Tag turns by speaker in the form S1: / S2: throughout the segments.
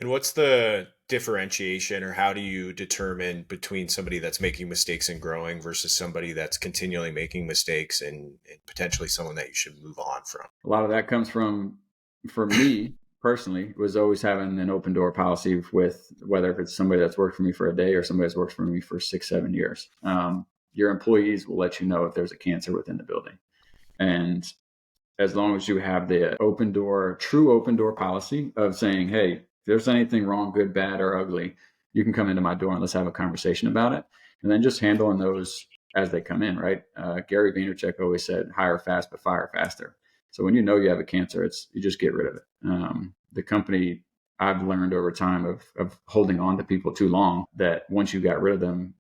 S1: And what's the differentiation, or how do you determine between somebody that's making mistakes and growing versus somebody that's continually making mistakes and potentially someone that you should move on from?
S2: A lot of that comes from, for me personally, was always having an open door policy with whether if it's somebody that's worked for me for a day or somebody that's worked for me for 6, 7 years. Your employees will let you know if there's a cancer within the building. And as long as you have the open door, true open door policy of saying, hey, if there's anything wrong, good, bad, or ugly, you can come into my door and let's have a conversation about it. And then just handling those as they come in, right? Gary Vaynerchuk always said, hire fast, but fire faster. So when you know you have a cancer, you just get rid of it. The company, I've learned over time of holding on to people too long, that once you got rid of them,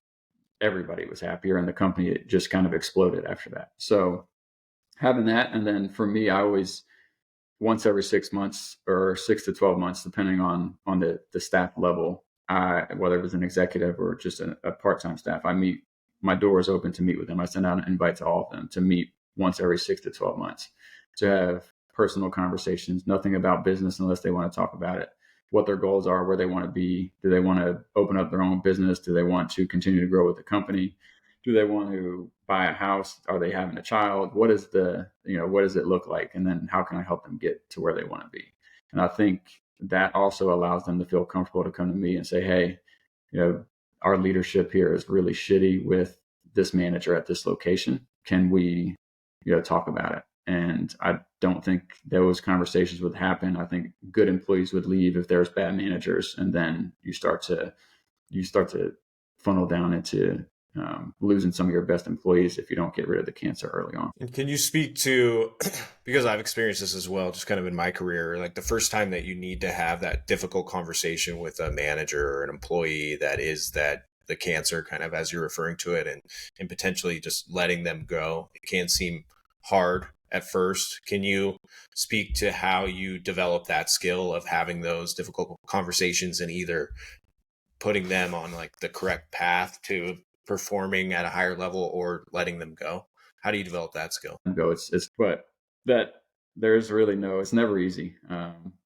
S2: everybody was happier and the company, it just kind of exploded after that. So having that. And then for me, I always, once every 6 months or 6 to 12 months, depending on the staff level, whether it was an executive or just a part-time staff, I meet, my door is open to meet with them. I send out an invite to all of them to meet once every 6 to 12 months to have personal conversations, nothing about business unless they want to talk about it, what their goals are, where they want to be. Do they want to open up their own business? Do they want to continue to grow with the company? Do they want to buy a house? Are they having a child? What is what does it look like? And then how can I help them get to where they want to be? And I think that also allows them to feel comfortable to come to me and say, hey, you know, our leadership here is really shitty with this manager at this location. Can we, talk about it? And I don't think those conversations would happen. I think good employees would leave if there's bad managers, and then you start to funnel down into losing some of your best employees if you don't get rid of the cancer early on.
S1: And can you speak to, because I've experienced this as well, just kind of in my career, like the first time that you need to have that difficult conversation with a manager or an employee that is that the cancer, kind of as you're referring to it, and potentially just letting them go. It can seem hard at first. Can you speak to how you develop that skill of having those difficult conversations and either putting them on like the correct path to performing at a higher level or letting them go? How do you develop that skill?
S2: Go. But that there's really it's never easy.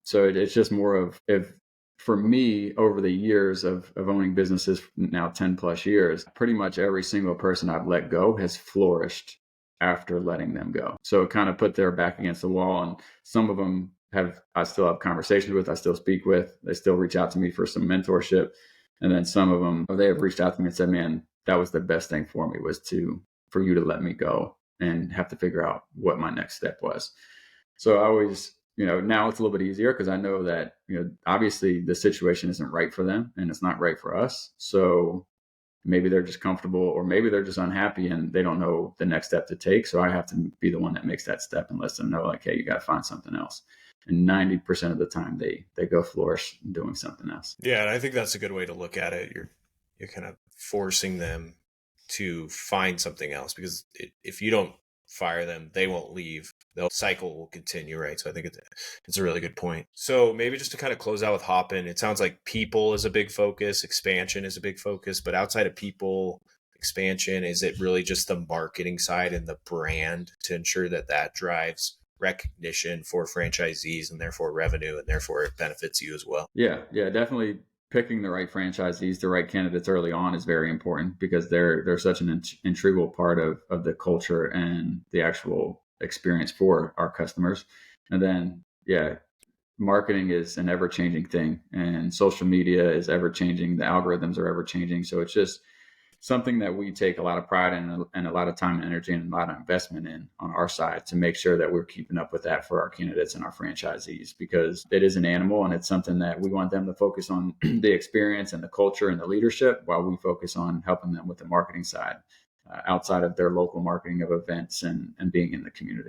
S2: So it's just more of, if for me over the years of owning businesses now 10 plus years, pretty much every single person I've let go has flourished after letting them go. So it kind of put their back against the wall, and some of them I still have conversations with, I still speak with, they still reach out to me for some mentorship. And then some of them, they have reached out to me and said, man, that was the best thing for me, was for you to let me go and have to figure out what my next step was. So I always, now it's a little bit easier because I know that, obviously the situation isn't right for them and it's not right for us. So maybe they're just comfortable, or maybe they're just unhappy and they don't know the next step to take. So I have to be the one that makes that step and lets them know, like, hey, you got to find something else. And 90% of the time they go flourish doing something else.
S1: Yeah, and I think that's a good way to look at it. You're kind of forcing them to find something else, because if you don't fire them, they won't leave. The cycle will continue, right? So I think it's a really good point. So maybe just to kind of close out with Hopin, it sounds like people is a big focus, expansion is a big focus, but outside of people, expansion, is it really just the marketing side and the brand to ensure that that drives recognition for franchisees and therefore revenue, and therefore it benefits you as well?
S2: Yeah, definitely picking the right franchisees, the right candidates early on is very important, because they're such an integral part of the culture and the actual experience for our customers. And then, yeah, marketing is an ever changing thing, and social media is ever changing. The algorithms are ever changing. So it's just something that we take a lot of pride in, and a lot of time and energy and a lot of investment in on our side, to make sure that we're keeping up with that for our candidates and our franchisees, because it is an animal and it's something that we want them to focus on the experience and the culture and the leadership, while we focus on helping them with the marketing side, outside of their local marketing of events and being in the community.